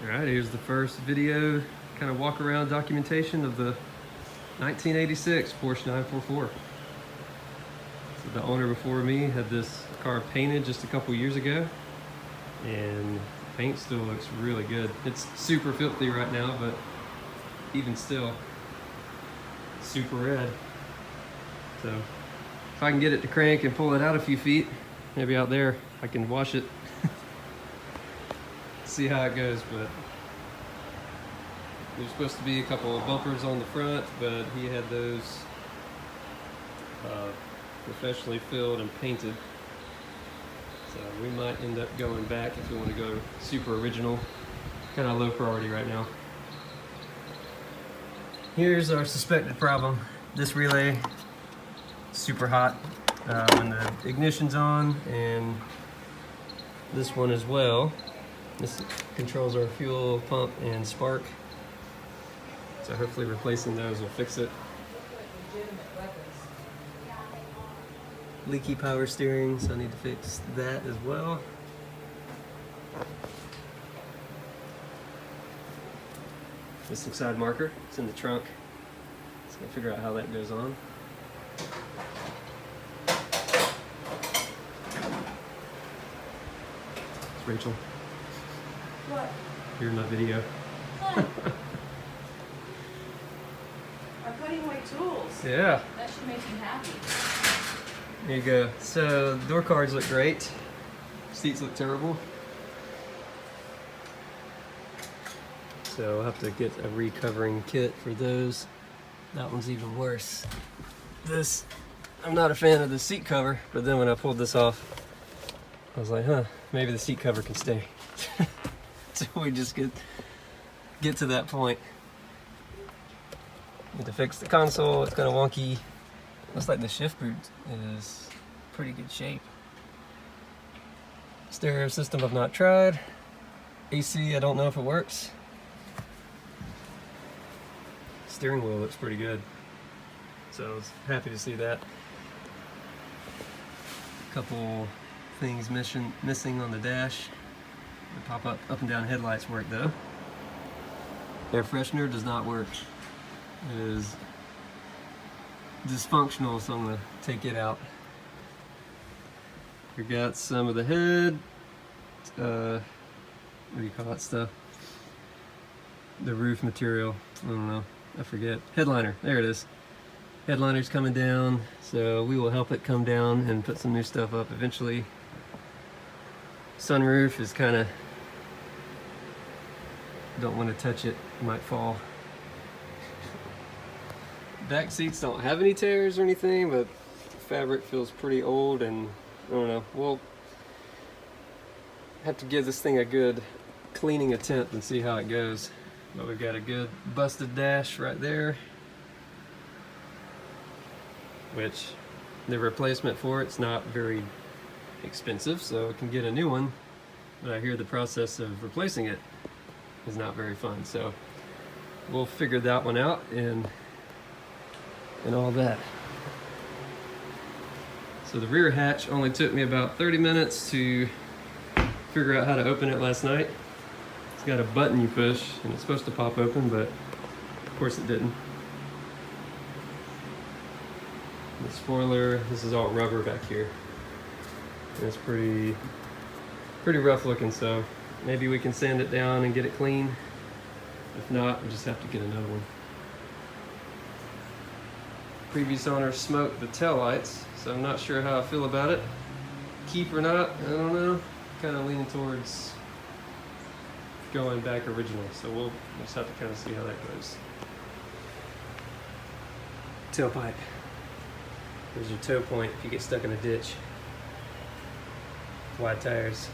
Alright, here's the first video, kind of walk around documentation of the 1986 Porsche 944. So the owner before me had this car painted just a couple years ago, and the paint still looks really good. It's super filthy right now, but even still, super red. So if I can get it to crank and pull it out a few feet, maybe out there, I can wash it. See how it goes. But there's supposed to be a couple of bumpers on the front, but he had those professionally filled and painted. So we might end up going back if we want to go super original. Kind of low priority right now. Here's our suspected problem. This relay is super hot when the ignition's on, and this one as well. This controls our fuel pump and spark. So hopefully replacing those will fix it. Leaky power steering, so I need to fix that as well. Missing side marker, it's in the trunk. Just gonna figure out how that goes on. It's Rachel. What? You're in my video. Fun. Our cutting away tools. Yeah. That should make you happy. There you go. So door cards look great. Seats look terrible. So I'll have to get a recovering kit for those. That one's even worse. This, I'm not a fan of the seat cover, but then when I pulled this off, I was like, huh, maybe the seat cover can stay. So we just get to that point. Need to fix the console. It's kind of wonky. Looks like the shift boot is pretty good shape. Stereo system I've not tried. AC, I don't know if it works. Steering wheel looks pretty good. So I was happy to see that. Couple things missing on the dash. The pop-up up and down headlights work though. Air freshener does not work. It is dysfunctional, so I'm going to take it out. We got some of the head, what do you call that stuff? The roof material, I don't know, I forget. Headliner, there it is. Headliner's coming down, so we will help it come down and put some new stuff up eventually. Sunroof is kind of, don't want to touch it, it might fall. Back seats don't have any tears or anything, but the fabric feels pretty old, and I don't know, we'll have to give this thing a good cleaning attempt and see how it goes. But we've got a good busted dash right there, which the replacement for it's not very expensive, so we can get a new one, but I hear the process of replacing it is not very fun, so we'll figure that one out and all that. So the rear hatch only took me about 30 minutes to figure out how to open it last night. It's got a button you push and it's supposed to pop open, but of course it didn't. The spoiler, this is all rubber back here. And it's pretty rough looking, so maybe we can sand it down and get it clean. If not, we'll just have to get another one. Previous owner smoked the taillights, so I'm not sure how I feel about it. Keep or not, I don't know. Kind of leaning towards going back original, so we'll just have to kind of see how that goes. Tailpipe. There's your tow point if you get stuck in a ditch. Wide tires.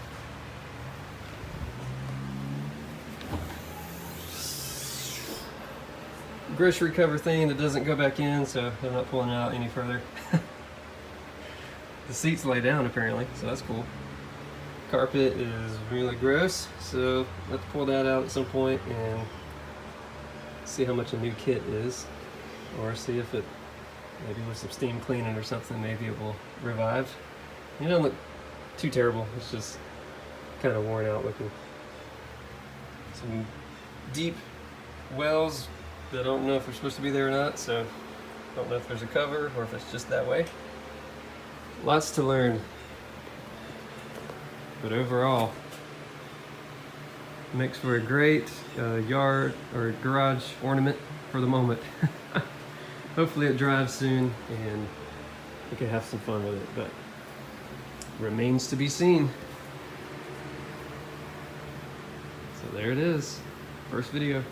Grocery cover thing that doesn't go back in, so I'm not pulling it out any further. The seats lay down apparently, so that's cool. Carpet is really gross, so let's pull that out at some point and see how much a new kit is, or see if it, maybe with some steam cleaning or something, maybe it will revive. It doesn't look too terrible, it's just kind of worn out looking. Some deep wells that I don't know if they're supposed to be there or not, so I don't know if there's a cover or if it's just that way. Lots to learn. But overall, makes for a great yard or garage ornament for the moment. Hopefully it drives soon and we can have some fun with it, but remains to be seen. So there it is, first video.